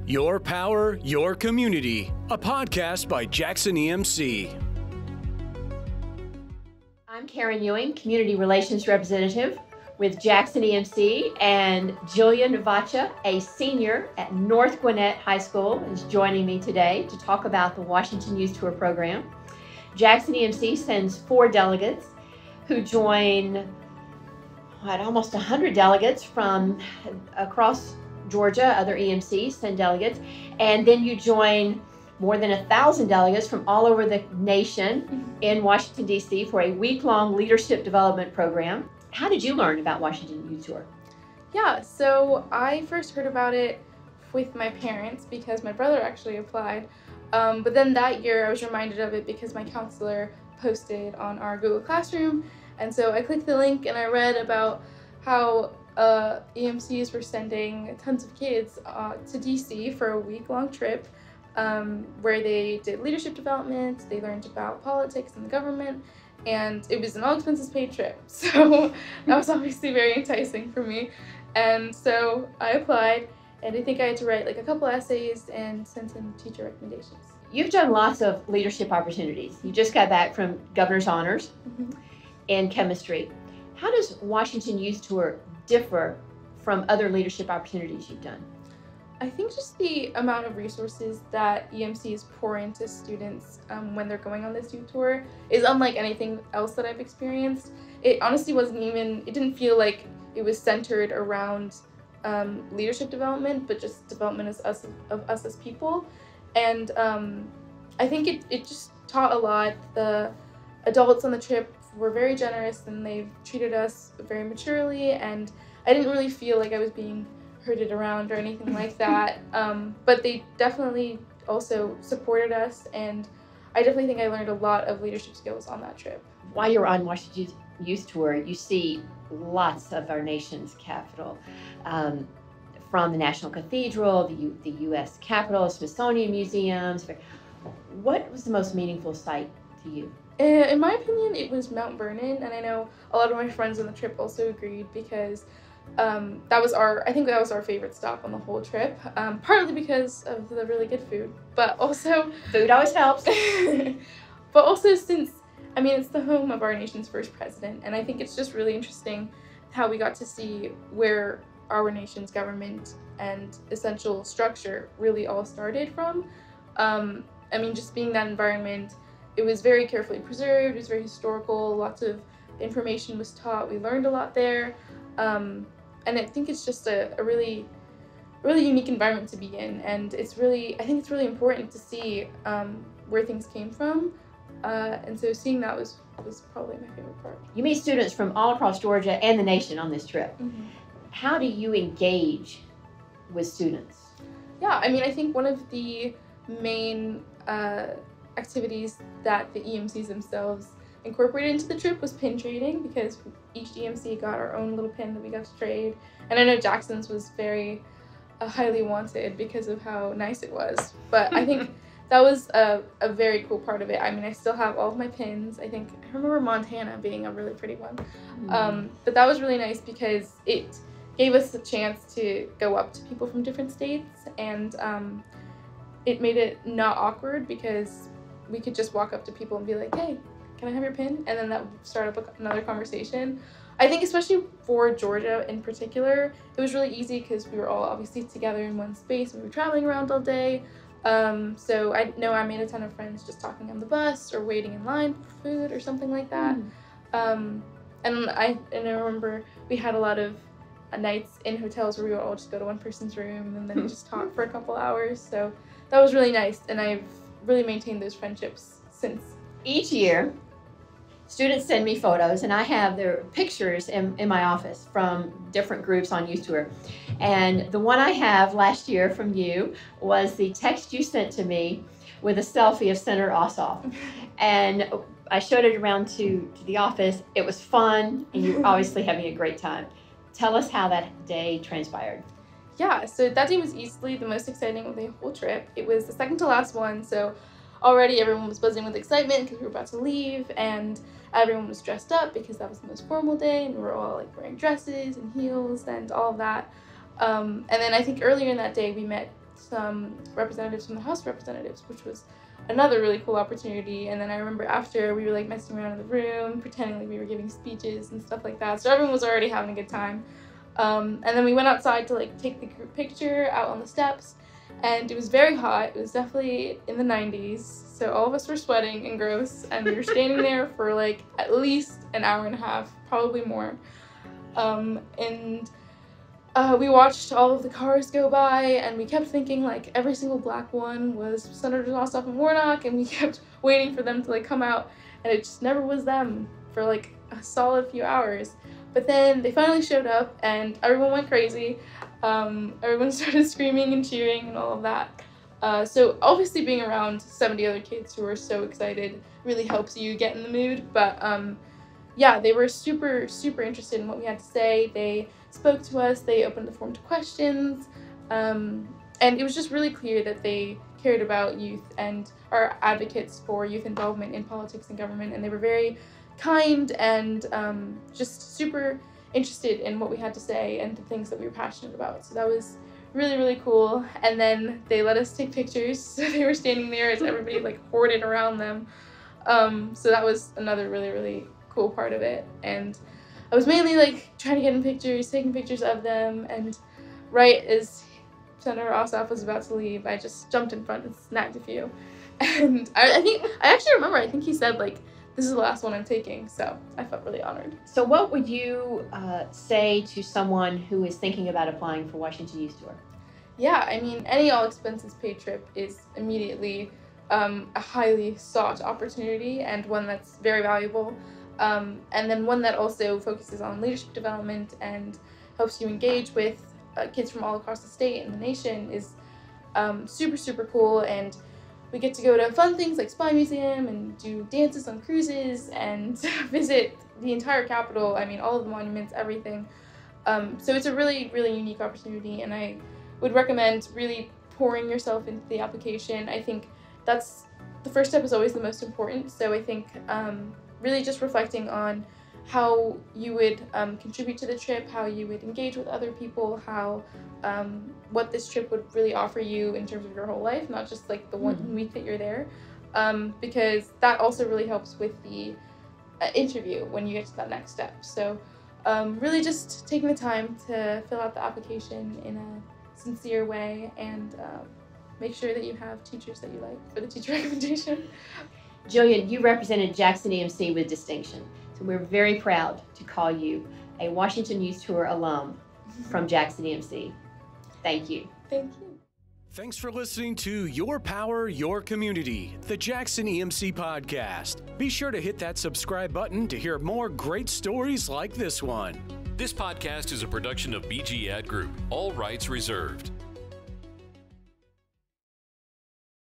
Your Power, Your Community, a podcast by Jackson EMC. I'm Karen Ewing, Community Relations Representative with Jackson EMC, and Jillian Vacha, a senior at North Gwinnett High School, is joining me today to talk about the Washington Youth Tour program. Jackson EMC sends 4 delegates who join almost 100 delegates from across Georgia. Other EMCs send delegates, and then you join more than 1,000 delegates from all over the nation in Washington, D.C. for a week-long leadership development program. How did you learn about Washington Youth Tour? Yeah, so I first heard about it with my parents because my brother actually applied. But then that year I was reminded of it because my counselor posted on our Google Classroom. And so I clicked the link and I read about how EMCs were sending tons of kids to DC for a week-long trip where they did leadership development, they learned about politics and the government, and it was an all-expenses-paid trip. So that was obviously very enticing for me. And so I applied, and I think I had to write like a couple essays and send in teacher recommendations. You've done lots of leadership opportunities. You just got back from Governor's Honors in chemistry. How does Washington Youth Tour differ from other leadership opportunities you've done? I think just the amount of resources that EMCs pour into students when they're going on this youth tour is unlike anything else that I've experienced. It honestly it didn't feel like it was centered around leadership development, but just development of us as people. And I think it just taught a lot. The adults on the trip were very generous and they treated us very maturely, and I didn't really feel like I was being herded around or anything like that. But they definitely also supported us, and I definitely think I learned a lot of leadership skills on that trip. While you're on Washington Youth Tour, you see lots of our nation's capital, from the National Cathedral, the U.S. Capitol, Smithsonian museums. What was the most meaningful sight to you? In my opinion, it was Mount Vernon, and I know a lot of my friends on the trip also agreed because that was our favorite stop on the whole trip, partly because of the really good food, but also food always helps. But also since, it's the home of our nation's first president, and I think it's just really interesting how we got to see where our nation's government and essential structure really all started from. Just being that environment, it was very carefully preserved, it was very historical, lots of information was taught, we learned a lot there. And I think it's just a really, really unique environment to be in, and I think it's really important to see where things came from, and so seeing that was probably my favorite part. You meet students from all across Georgia and the nation on this trip. How do you engage with students? Yeah, I think one of the main activities that the EMCs themselves incorporated into the trip was pin trading, because each EMC got our own little pin that we got to trade, and I know Jackson's was very highly wanted because of how nice it was, but I think that was a very cool part of it. I still have all of my pins. I remember Montana being a really pretty one, but that was really nice because it gave us a chance to go up to people from different states, and it made it not awkward because we could just walk up to people and be like, hey, can I have your pin? And then that would start up another conversation. I think especially for Georgia in particular, it was really easy because we were all obviously together in one space and we were traveling around all day. So I know I made a ton of friends just talking on the bus or waiting in line for food or something like that. And I remember we had a lot of nights in hotels where we would all just go to one person's room and then just talk for a couple hours. So that was really nice, and I've really maintained those friendships since. Each year, students send me photos, and I have their pictures in my office from different groups on Youth Tour. And the one I have last year from you was the text you sent to me with a selfie of Senator Ossoff. And I showed it around to the office. It was fun, and you were obviously having a great time. Tell us how that day transpired. Yeah, so that day was easily the most exciting of the whole trip. It was the second to last one, so already everyone was buzzing with excitement because we were about to leave, and everyone was dressed up because that was the most formal day, and we were all wearing dresses and heels and all of that. And then I think earlier in that day we met some representatives from the House of Representatives, which was another really cool opportunity. And then I remember after, we were like messing around in the room, pretending like we were giving speeches and stuff like that. So everyone was already having a good time. And then we went outside to like take the group picture out on the steps, and it was very hot. It was definitely in the 90s. So all of us were sweating and gross, and we were standing there for like at least an hour and a half, probably more. We watched all of the cars go by, and we kept thinking like every single black one was Senators Ossoff and Warnock, and we kept waiting for them to like come out, and it just never was them for like a solid few hours. But then they finally showed up, and everyone went crazy. Everyone started screaming and cheering and all of that. So obviously being around 70 other kids who are so excited really helps you get in the mood. But yeah, they were super, super interested in what we had to say. They spoke to us, they opened the forum to questions, and it was just really clear that they cared about youth and are advocates for youth involvement in politics and government, and they were very kind and just super interested in what we had to say and the things that we were passionate about. So that was really, really cool. And then they let us take pictures. So they were standing there as everybody like hoarded around them. So that was another really, really cool part of it. And I was mainly like trying to get in pictures, taking pictures of them, and right as Senator Ossoff was about to leave, I just jumped in front and snagged a few. And I think he said like, this is the last one I'm taking, so I felt really honored. So what would you say to someone who is thinking about applying for Washington Youth Tour? Yeah, I mean, any all expenses paid trip is immediately a highly sought opportunity, and one that's very valuable. And then one that also focuses on leadership development and helps you engage with kids from all across the state and the nation is super, super cool. And we get to go to fun things like Spy Museum and do dances on cruises and visit the entire Capitol. I mean, all of the monuments, everything. So it's a really, really unique opportunity, and I would recommend really pouring yourself into the application. I think that's the first step is always the most important. So I think really just reflecting on how you would contribute to the trip, how you would engage with other people, how what this trip would really offer you in terms of your whole life, not just like the 1 week that you're there, because that also really helps with the interview when you get to that next step. So really just taking the time to fill out the application in a sincere way, and make sure that you have teachers that you like for the teacher recommendation. Jillian, you represented Jackson EMC with distinction, so we're very proud to call you a Washington Youth Tour alum from Jackson EMC. Thank you. Thank you. Thanks for listening to Your Power, Your Community, the Jackson EMC podcast. Be sure to hit that subscribe button to hear more great stories like this one. This podcast is a production of BG Ad Group. All rights reserved.